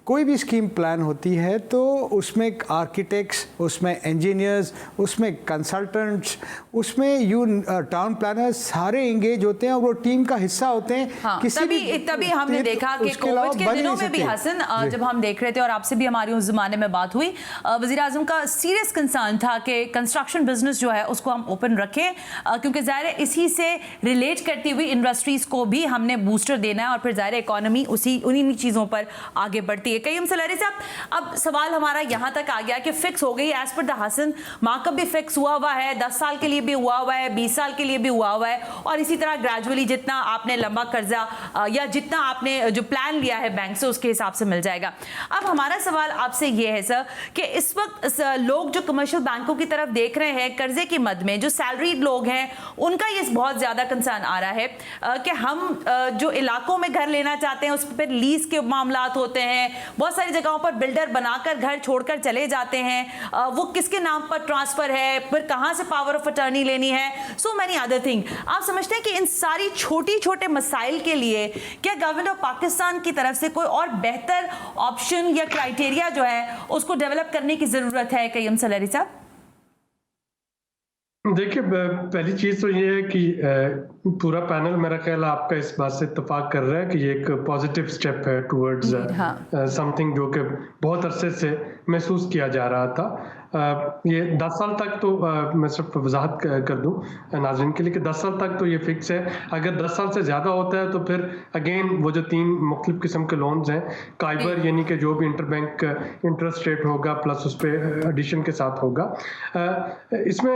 कोई भी स्कीम प्लान होती है तो उसमें आर्किटेक्ट्स, उसमें इंजीनियर्स, उसमें कंसल्टेंट्स, उसमें टाउन प्लानर्स सारे इंगेज होते हैं, और वो टीम का हिस्सा होते हैं। हाँ, तभी हमने देखा कि कोविड के दिनों में भी हसन, जब हम देख रहे थे और आपसे भी हमारी उस ज़माने में बात हुई, वज़ीर आज़म का सीरियस कंसर्न था कि कंस्ट्रक्शन बिजनेस जो है उसको हम ओपन रखें, क्योंकि ज़ाहिर है इसी से रिलेट करती हुई इंडस्ट्रीज को भी हमने बूस्टर देना है, और फिर ज़ाहिर इकोनॉमी उन्हीं चीज़ों पर आगे बढ़ती है। कईम सलारी साहब, अब सवाल हमारा यहाँ तक आ गया कि फिक्स हो गई as per the Hassan, markup भी फिक्स हुआ है, 10 साल के लिए भी हुआ है, 20 साल के लिए भी हुआ है, और इसी तरह ग्रेजुअली जितना आपने लंबा कर्जा या जितना आपने जो प्लान लिया है बैंक से उसके हिसाब से मिल जाएगा। अब हमारा सवाल आपसे ये है सर कि इस वक्त लोग जो कमर्शियल बैंकों की तरफ देख रहे हैं कर्जे की मद में, जो सैलरीड लोग हैं, उनका ये बहुत ज़्यादा कंसर्न आ रहा है कि हम जो इलाकों में घर लेना चाहते हैं उस पर लीज के मामलात होते हैं, बहुत सारी जगहों पर बिल्डर बनाकर घर छोड़कर चले जाते हैं, वो किसके नाम पर ट्रांसफर है, फिर कहां से पावर ऑफ अटर्नी लेनी है, सो मैनी अदर थिंग। आप समझते हैं कि इन सारी छोटे मसाइल के लिए क्या गवर्नमेंट ऑफ पाकिस्तान की तरफ से कोई और बेहतर ऑप्शन या क्राइटेरिया जो है उसको डेवलप करने की जरूरत है? कय्यम सलारी साहब, देखिए, पहली चीज तो ये है कि पूरा पैनल मेरा ख्याल आपका इस बात से इत्तेफाक कर रहा है कि ये एक पॉजिटिव स्टेप है टुवर्ड्स समथिंग जो कि बहुत अरसे से महसूस किया जा रहा था। ये 10 साल तक तो मैं सिर्फ वजाहत कर दूं नाज़रीन के लिए कि 10 साल तक तो ये फिक्स है। अगर 10 साल से ज़्यादा होता है तो फिर अगेन वो जो 3 मुख्तलिफ किस्म के लोन्स हैं, काइबर यानी कि जो भी इंटरबैंक इंटरेस्ट रेट होगा प्लस उस पर एडिशन के साथ होगा। इसमें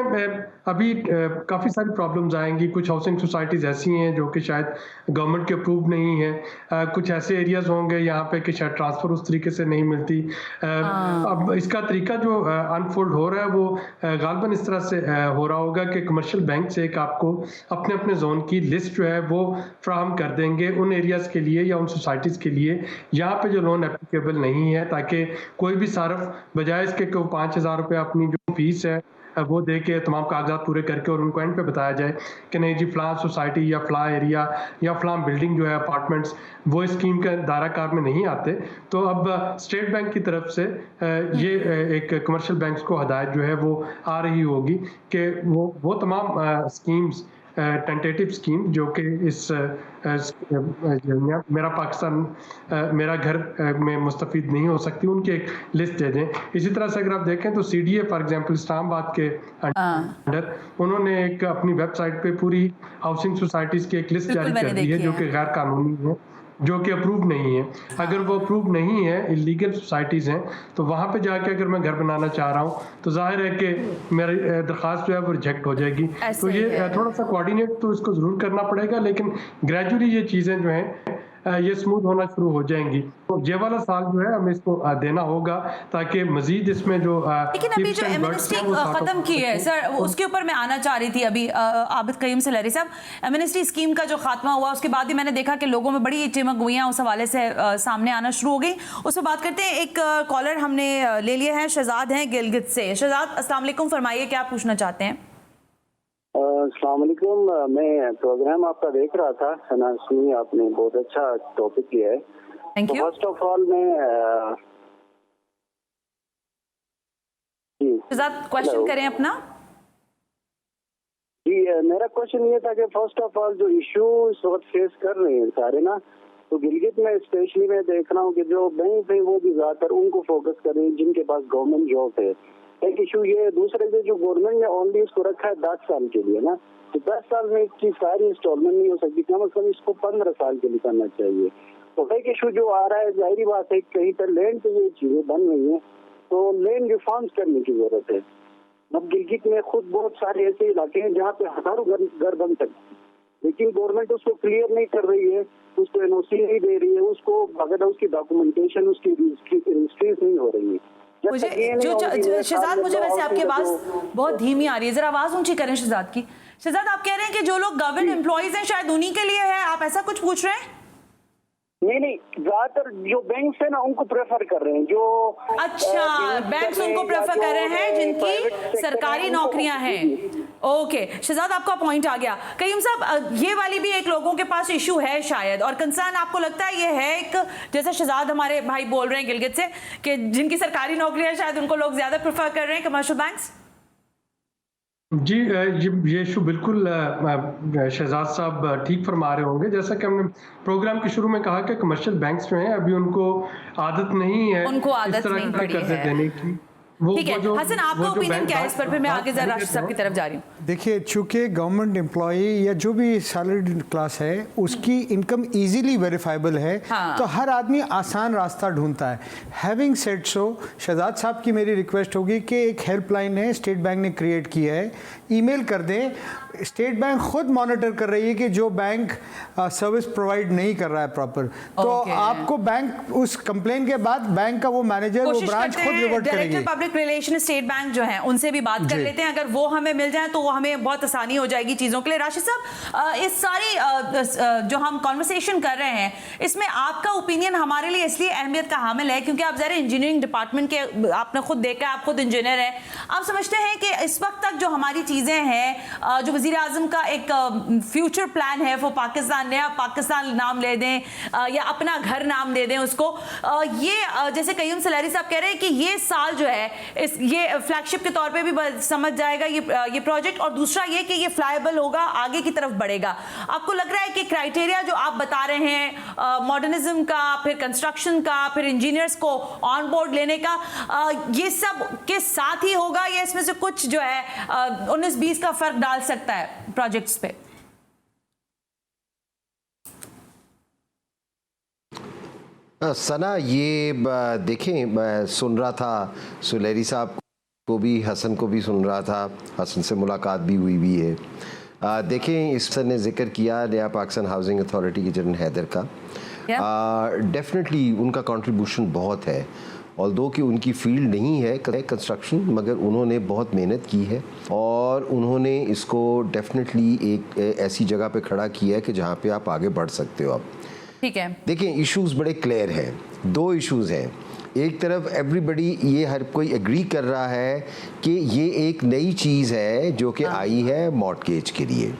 अभी काफ़ी सारी प्रॉब्लम्स आएंगी। कुछ हाउसिंग सोसाइटीज़ ऐसी हैं जो कि शायद गवर्नमेंट के अप्रूव नहीं है, कुछ ऐसे एरियाज़ होंगे यहाँ पे कि शायद ट्रांसफ़र उस तरीके से नहीं मिलती। अब इसका तरीका जो अनफोल्ड हो रहा है वो गालबन इस तरह से हो रहा होगा कि कमर्शियल बैंक से एक आपको अपने अपने जोन की लिस्ट जो है वो फ्राहम कर देंगे उन एरियाज़ के लिए या उन सोसाइटीज़ के लिए यहाँ पे जो लोन एप्लीकेबल नहीं है, ताकि कोई भी सार्फ बजाय इसके कि 5,000 रुपये अपनी जो फीस है वो दे के तमाम कागजात पूरे करके और उनको एंड पे बताया जाए कि नहीं जी फ़लाँ सोसाइटी या फ़लाँ एरिया या फ़लाँ बिल्डिंग जो है अपार्टमेंट्स वो इस स्कीम के दायरा कार में नहीं आते। तो अब स्टेट बैंक की तरफ से ये एक कमर्शियल बैंक्स को हदायत जो है वो आ रही होगी कि वो तमाम स्कीम्स टेंटेटिव स्कीम जो कि इस मेरा पाकिस्तान मेरा घर में मुस्तफ़ीद नहीं हो सकती, उनकी एक लिस्ट दे दें। इसी तरह से अगर आप देखें तो CDA फॉर एग्जांपल इस्लामाबाद के अंडर उन्होंने एक अपनी वेबसाइट पे पूरी हाउसिंग सोसाइटीज़ की एक लिस्ट जारी कर दी है जो कि गैर कानूनी है, जो कि अप्रूव नहीं है। अगर वो अप्रूव नहीं है, इलीगल सोसाइटीज़ हैं, तो वहाँ पे जाके अगर मैं घर बनाना चाह रहा हूँ तो जाहिर है कि मेरी दरख्वास्त जो है वो रिजेक्ट हो जाएगी। तो ये थोड़ा सा कोऑर्डिनेट तो इसको ज़रूर करना पड़ेगा, लेकिन ग्रेजुअली ये चीज़ें जो हैं ये स्मूथ होना शुरू हो जाएंगी। तो ये वाला साल जो है हमें इसको देना होगा ताकि मजीद इसमें जो लेकिन अभी जो एमनेस्टी खत्म की है सर, उसके ऊपर मैं आना चाह रही थी अभी आबिद करीम सलहरी साहब। एमनेस्टी स्कीम का जो खात्मा हुआ उसके बाद ही मैंने देखा कि लोगों में बड़ी चिमक गुइयां उस हवाले से सामने आना शुरू हो गई। उस पर बात करते हैं। एक कॉलर हमने ले लिया है, शहजाद हैं गिलगित से। शहजाद अस्सलाम वालेकुम, फरमाइए क्या पूछना चाहते हैं। अस्सलाम वालेकुम, मैं प्रोग्राम आपका देख रहा था, सुनी आपने बहुत अच्छा टॉपिक लिया है। Thank you. First of all मैं क्वेश्चन करें अपना। जी, मेरा क्वेश्चन ये था कि फर्स्ट ऑफ ऑल जो इशू इस वक्त फेस कर रहे हैं सारे ना, तो गिलगित में स्पेशली मैं देख रहा हूँ कि जो बैंक है वो भी ज्यादातर उनको फोकस कर रहे हैं जिनके पास गवर्नमेंट जॉब है। एक इशू ये, दूसरे से जो गवर्नमेंट ने ओनली इसको रखा है 10 साल के लिए ना, तो 10 साल में इसकी सारी इंस्टॉलमेंट नहीं हो सकती, कम से कम इसको 15 साल के लिए करना चाहिए। तो एक इशू जो आ रहा है, जाहिर बात है कहीं पर लैंड पे ये चीजें बन रही हैं, तो लैंड रिफॉर्म्स करने की जरूरत है। अब गिलगित में खुद बहुत सारे ऐसे इलाके हैं जहाँ पे हजारों घर बन सकते हैं, लेकिन गवर्नमेंट उसको क्लियर नहीं कर रही है, उसको एनओसी नहीं दे रही है, उसको अगर उसकी डॉक्यूमेंटेशन उसकी रजिस्ट्रीज नहीं हो रही है। मुझे शहजाद, मुझे वैसे आपकी आवाज बहुत धीमी आ रही है, जरा आवाज ऊंची करें शहजाद की। शहजाद, आप कह रहे हैं कि जो लोग गवर्नमेंट एम्प्लॉइज हैं शायद उन्हीं के लिए है, आप ऐसा कुछ पूछ रहे हैं? नहीं, ज्यादातर जो बैंक है ना उनको प्रेफर कर रहे हैं, जो अच्छा बैंक्स उनको प्रेफर कर रहे हैं जिनकी सरकारी नौकरियां हैं। ओके शहजाद, आपका पॉइंट आ गया। करीम साहब, ये वाली भी एक लोगों के पास इशू है शायद, और कंसर्न आपको लगता है ये है एक, जैसा शहजाद हमारे भाई बोल रहे हैं गिलगित से कि जिनकी सरकारी नौकरियां शायद उनको लोग ज्यादा प्रेफर कर रहे हैं कमर्शियल बैंक्स। जी, ये इशू बिल्कुल शहजाद साहब ठीक फरमा रहे होंगे। जैसा कि हमने प्रोग्राम के शुरू में कहा कि कमर्शियल बैंक्स जो हैं अभी उनको आदत नहीं है उनको आदत इस तरह नहीं के पड़ी कर्जे है देने की। ठीक है हसन, आपका ओपिनियन क्या है इस पर? फिर मैं आगे जरा राशिद साहब की तरफ जा रही हूँ। देखिए, चूंकि गवर्नमेंट एम्प्लॉय या जो भी सैलरीड क्लास है उसकी इनकम इजीली वेरीफाइबल है, तो हर आदमी आसान रास्ता ढूंढता है। हैविंग सेड सो, शहजाद साहब की मेरी रिक्वेस्ट होगी कि एक हेल्पलाइन है स्टेट बैंक ने क्रिएट किया है, ईमेल कर दें। स्टेट बैंक खुद मॉनिटर कर रही है कि जो बैंक सर्विस प्रोवाइड नहीं कर रहा है प्रॉपर, तो आपको बैंक उस कंप्लेन के बाद बैंक का वो मैनेजर वो ब्रांच खुद रिवर्ट करेगी। पब्लिक रिलेशन स्टेट बैंक जो है उनसे भी बात कर लेते हैं, अगर वो हमें मिल जाए तो वो हमें बहुत आसानी हो जाएगी चीज़ों के लिए। राशिद साहब, इस सारी जो हम कॉन्वर्सेशन कर रहे हैं इसमें आपका ओपिनियन हमारे लिए इसलिए अहमियत का हामिल है क्योंकि आप ज़रा इंजीनियरिंग डिपार्टमेंट के, आपने खुद देखा, आप खुद इंजीनियर हैं, आप समझते हैं कि इस वक्त तक जो हमारी चीज़ें हैं, जो वजीर आजम का एक फ्यूचर प्लान है फॉर पाकिस्तान, नया पाकिस्तान नाम ले दें या अपना घर नाम दे दें उसको, ये जैसे कयूम सलारी साहब कह रहे हैं कि ये साल जो है ये फ्लैगशिप के तौर पे भी समझ जाएगा ये प्रोजेक्ट, और दूसरा ये कि ये फ्लाईएबल होगा, आगे की तरफ बढ़ेगा। आपको लग रहा है कि क्राइटेरिया जो आप बता रहे हैं मॉडर्निज्म का, फिर कंस्ट्रक्शन का, फिर इंजीनियर्स को ऑन बोर्ड लेने का, ये सब के साथ ही होगा या इसमें से कुछ जो है 19-20 का फर्क डाल सकता है प्रोजेक्ट्स पे? सना, ये देखें, मैं सुन रहा था सुलेरी साहब को भी, हसन को भी सुन रहा था, हसन से मुलाकात भी हुई है। देखें, इस सर ने जिक्र किया नया पाकिस्तान हाउसिंग अथॉरिटी के जनरल हैदर का। डेफिनेटली उनका कंट्रीब्यूशन बहुत है, ऑल्दो कि उनकी फील्ड नहीं है कंस्ट्रक्शन, मगर उन्होंने बहुत मेहनत की है और उन्होंने इसको डेफिनेटली एक ऐसी जगह पे खड़ा किया है कि जहाँ पे आप आगे बढ़ सकते हो। आप ठीक है, देखें, इश्यूज बड़े क्लियर हैं। दो इश्यूज हैं। एक तरफ एवरीबडी, ये हर कोई एग्री कर रहा है कि ये एक नई चीज़ है जो कि आई है मॉर्टगेज के लिए,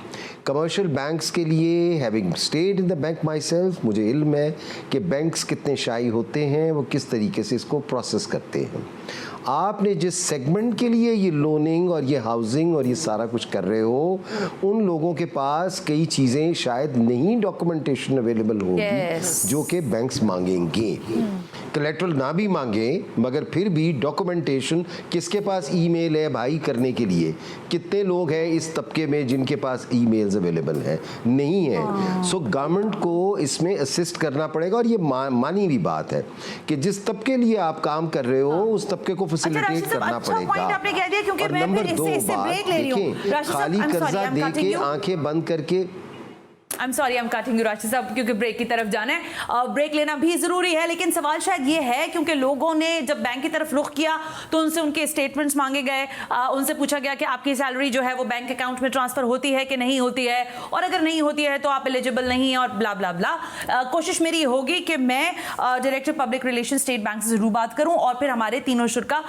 कमर्शियल बैंक्स के लिए। Having stayed in the bank my self, मुझे इल्म है कि बैंक्स कितने शाई होते हैं, वो किस तरीके से इसको प्रोसेस करते हैं। आपने जिस सेगमेंट के लिए ये लोनिंग और ये हाउसिंग और ये सारा कुछ कर रहे हो, उन लोगों के पास कई चीज़ें शायद नहीं डॉक्यूमेंटेशन अवेलेबल होगी जो कि बैंक्स मांगेंगे। कोलैटरल ना भी मांगे मगर फिर भी डॉक्यूमेंटेशन, किसके पास ईमेल है भाई करने के लिए, कितने लोग हैं इस तबके में जिनके पास ईमेल्स अवेलेबल हैं, नहीं है। सो गवर्नमेंट को इसमें असिस्ट करना पड़ेगा और ये मानी भी बात है कि जिस तबके लिए आप काम कर रहे हो उस तबके को फैसिलिटेट करना पड़ेगा। और नंबर 2 बात, देखें, खाली कर्जा दे के आंखें बंद करके, I'm sorry, I'm cutting you Rashid साहब, क्योंकि ब्रेक की तरफ जाना है, ब्रेक लेना भी जरूरी है। लेकिन सवाल शायद ये है क्योंकि लोगों ने जब बैंक की तरफ रुख किया तो उनसे उनके स्टेटमेंट्स मांगे गए, उनसे पूछा गया कि आपकी सैलरी जो है वो बैंक अकाउंट में ट्रांसफर होती है कि नहीं होती है, और अगर नहीं होती है तो आप एलिजिबल नहीं है, और ब्ला ब्ला ब्ला। कोशिश मेरी होगी कि मैं director public relation state bank से जरूर बात करूं, और फिर हमारे तीनों शुरा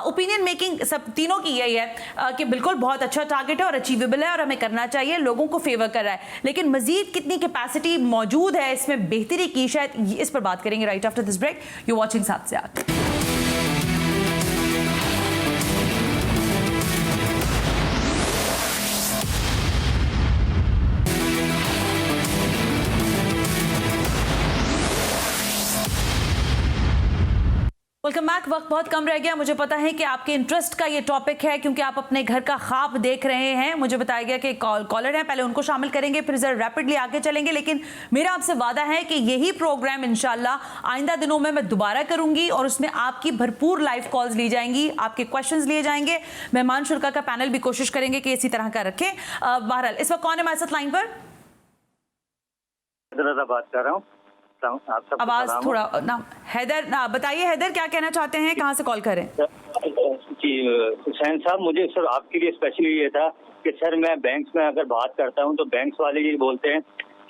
ओपिनियन मेकिंग सब तीनों की यही है कि बिल्कुल बहुत अच्छा टारगेट है और अचीवेबल है और हमें करना चाहिए, लोगों को फेवर कर रहा है, लेकिन मजीद कितनी कैपेसिटी मौजूद है इसमें बेहतरी की, शायद इस पर बात करेंगे right after this break. You watching 7 से 8। Welcome back. वक्त बहुत कम रह गया, मुझे पता है कि आपके इंटरेस्ट का ये टॉपिक है क्योंकि आप अपने घर का ख्वाब देख रहे हैं। मुझे बताया गया कि कॉलर है, पहले उनको शामिल करेंगे फिर जरा रैपिडली आगे चलेंगे, लेकिन मेरा आपसे वादा है कि यही प्रोग्राम इंशाल्लाह आइंदा दिनों में मैं दोबारा करूंगी और उसमें आपकी भरपूर लाइव कॉल्स ली जाएंगी, आपके क्वेश्चंस लिए जाएंगे, मेहमान शुल्का का पैनल भी कोशिश करेंगे कि इसी तरह का रखें। बहरहाल इस वक्त कौन है हमारे साथ लाइन पर? बात कर रहा हूँ, आवाज थोड़ा ना, हैदर बताइए, हैदर क्या कहना चाहते हैं, कहाँ से कॉल करें? जी हुसैन साहब, मुझे सर आपके लिए स्पेशली ये था कि सर मैं बैंक्स में अगर बात करता हूँ तो बैंक्स वाले ये बोलते हैं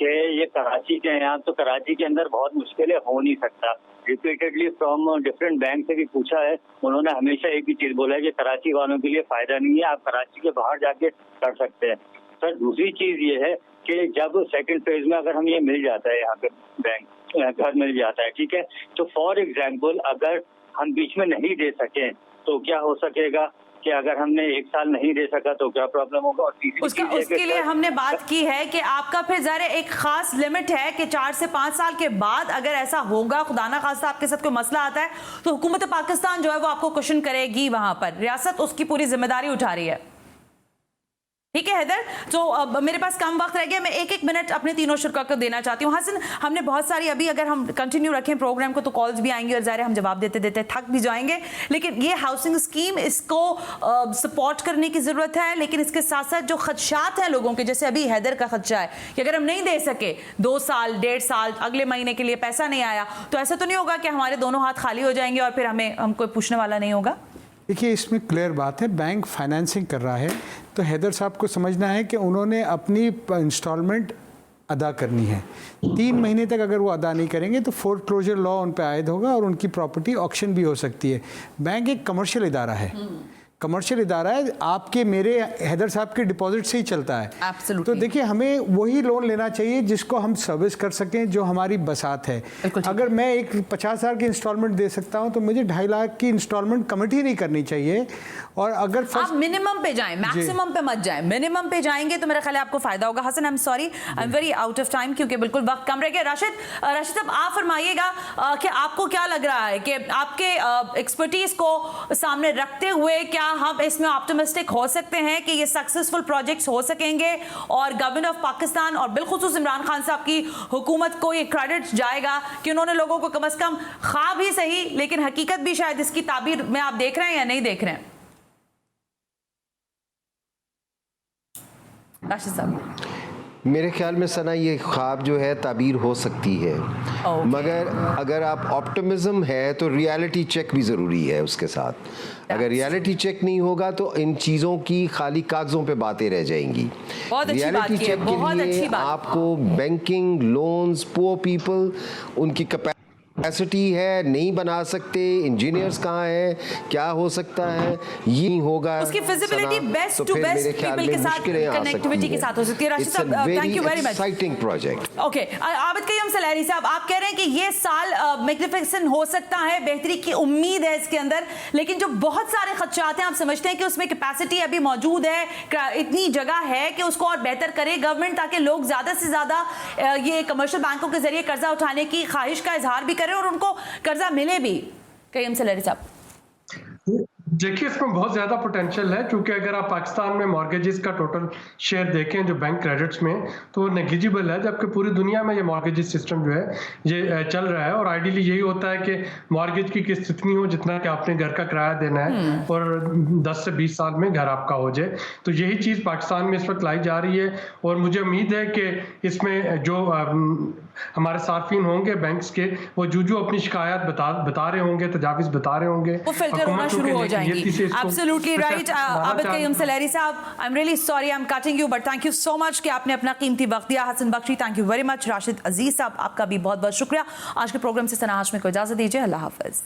कि ये कराची के हैं, यहाँ तो कराची के अंदर बहुत मुश्किलें हो नहीं सकता। रिपीटेडली फ्रॉम डिफरेंट बैंक से भी पूछा है, उन्होंने हमेशा एक ही चीज बोला है कि कराची वालों के लिए फायदा नहीं है, आप कराची के बाहर जाके कर सकते हैं। सर दूसरी चीज ये है कि जब सेकंड फेज में अगर हम ये मिल जाता है यहाँ पे बैंक घर मिल जाता है, ठीक है, तो फॉर एग्जांपल अगर हम बीच में नहीं दे सके तो क्या हो सकेगा कि अगर हमने 1 साल नहीं दे सका तो क्या प्रॉब्लम होगा? और उसके लिए हमने बात की है कि आपका फिर ज़रा एक खास लिमिट है कि 4 से 5 साल के बाद अगर ऐसा होगा, खुदा ना खास्ता आपके साथ कोई मसला आता है, तो हुकूमत पाकिस्तान जो है वो आपको क्वेश्चन करेगी, वहां पर रियासत उसकी पूरी जिम्मेदारी उठा रही है। ठीक है हैदर, तो अब मेरे पास कम वक्त रह गया, मैं 1-1 मिनट अपने तीनों शुरा को देना चाहती हूँ। हसन, हमने बहुत सारी, अभी अगर हम कंटिन्यू रखें प्रोग्राम को तो कॉल्स भी आएंगी और ज़ाहिर हम जवाब देते देते थक भी जाएंगे, लेकिन ये हाउसिंग स्कीम, इसको सपोर्ट करने की ज़रूरत है, लेकिन इसके साथ साथ जो खदशात हैं लोगों के, जैसे अभी हैदर का खदशा है कि अगर हम नहीं दे सके 2 साल 1.5 साल, अगले महीने के लिए पैसा नहीं आया, तो ऐसा तो नहीं होगा कि हमारे दोनों हाथ खाली हो जाएंगे और फिर हम कोई पूछने वाला नहीं होगा? देखिए, इसमें क्लियर बात है, बैंक फाइनेंसिंग कर रहा है, तो हैदर साहब को समझना है कि उन्होंने अपनी इंस्टॉलमेंट अदा करनी है। 3 महीने तक अगर वो अदा नहीं करेंगे तो फोरक्लोजर लॉ उन पर आयद होगा और उनकी प्रॉपर्टी ऑक्शन भी हो सकती है। बैंक एक कमर्शियल इदारा है, कमर्शियल इदारा है, आपके मेरे हैदर साहब के डिपॉजिट से ही चलता है। Absolutely. तो देखिए हमें वही लोन लेना चाहिए जिसको हम सर्विस कर सकें, जो हमारी बसात है। अगर मैं एक 50,000 की इंस्टॉलमेंट दे सकता हूं तो मुझे 2.5 लाख की इंस्टॉलमेंट कमिटी नहीं करनी चाहिए। और अगर आप मिनिमम पे जाएं, मैक्सिमम पे मत जाएं। मिनिमम पे जाएंगे तो मेरा ख्याल है आपको फायदा होगा। Hassan, I am sorry, I am very out of time क्योंकि बिल्कुल वक्त कम रह गया। राशिद साहब, आप फरमाइएगा कि आपको क्या लग रहा है कि आपके एक्सपर्टीज को सामने रखते हुए क्या हम इसमें ऑप्टिमिस्टिक हो सकते हैं कि ये सक्सेसफुल प्रोजेक्ट्स हो सकेंगे और गवर्नमेंट ऑफ पाकिस्तान और बिलखुसूस इमरान खान साहब की हुकूमत को ये क्रेडिट जाएगा कि उन्होंने लोगों को कम से कम ख्वाब ही सही लेकिन हकीकत भी शायद इसकी ताबीर में आप देख रहे हैं या नहीं देख रहे हैं? राशिद साहब, मेरे ख्याल में सना ये ख्वाब जो है ताबीर हो सकती है, मगर अगर आप ऑप्टिमिज्म है तो रियलिटी चेक भी ज़रूरी है उसके साथ। अगर रियलिटी चेक नहीं होगा तो इन चीज़ों की खाली कागज़ों पे बातें रह जाएंगी। रियलिटी चेक के लिए आपको बैंकिंग, लोन्स, पुअर पीपल, उनकी कैपेसिटी है, नहीं बना सकते, इंजीनियर्स कहाँ हैं, क्या हो सकता है, ये नहीं होगा, उसकी feasibility best to best people के साथ, कनेक्टिविटी के साथ हो सकती है। राशिद साहब, thank you very much. Exciting project. Okay, Abid Qayyum Salhari साहब, आप कह रहे हैं कि ये साल मैग्निफिसेंट हो सकता है, बेहतरी की उम्मीद है इसके अंदर, लेकिन जो बहुत सारे खदशात हैं, आप समझते हैं कि उसमें कैपेसिटी अभी मौजूद है, इतनी जगह है कि उसको और बेहतर करे गवर्नमेंट ताकि लोग ज्यादा से ज्यादा ये कमर्शियल बैंकों के जरिए कर्जा उठाने की ख्वाहिश का इजहार भी करें और उनको कर्जा मिले भी? कय्यूम सलहरी साहब, देखिए इसमें बहुत ज़्यादा पोटेंशियल है, क्योंकि अगर आप पाकिस्तान में मॉर्गेजेस का टोटल शेयर देखें जो बैंक क्रेडिट्स में, तो वो नेग्लिजिबल है, जबकि पूरी दुनिया में ये मॉर्गेजेस सिस्टम जो है ये चल रहा है। और आइडियली यही होता है कि मॉर्गेज की किस्त इतनी हो जितना कि आपने घर का किराया देना है और 10 से 20 साल में घर आपका हो जाए। तो यही चीज़ पाकिस्तान में इस वक्त लाई जा रही है और मुझे उम्मीद है कि इसमें जो हमारे सार्फिन होंगे बैंक्स के, वो जो अपनी शिकायत बता रहे होंगे, तजावीज़ बता रहे होंगे, वो फिल्टर होना शुरू हो जाएंगी। Absolutely right. आबिद कय्यूम सलहरी साहब, I'm really sorry I'm cutting you, but thank you so much कि आपने अपना कीमती वक्त दिया। Hasan Bakshi, thank you very much। Rashid अजीज साहब, आपका भी बहुत बहुत शुक्रिया। आज के प्रोग्राम से सना हाशमी को इजाजत दीजिए। अल्लाह हाफिज।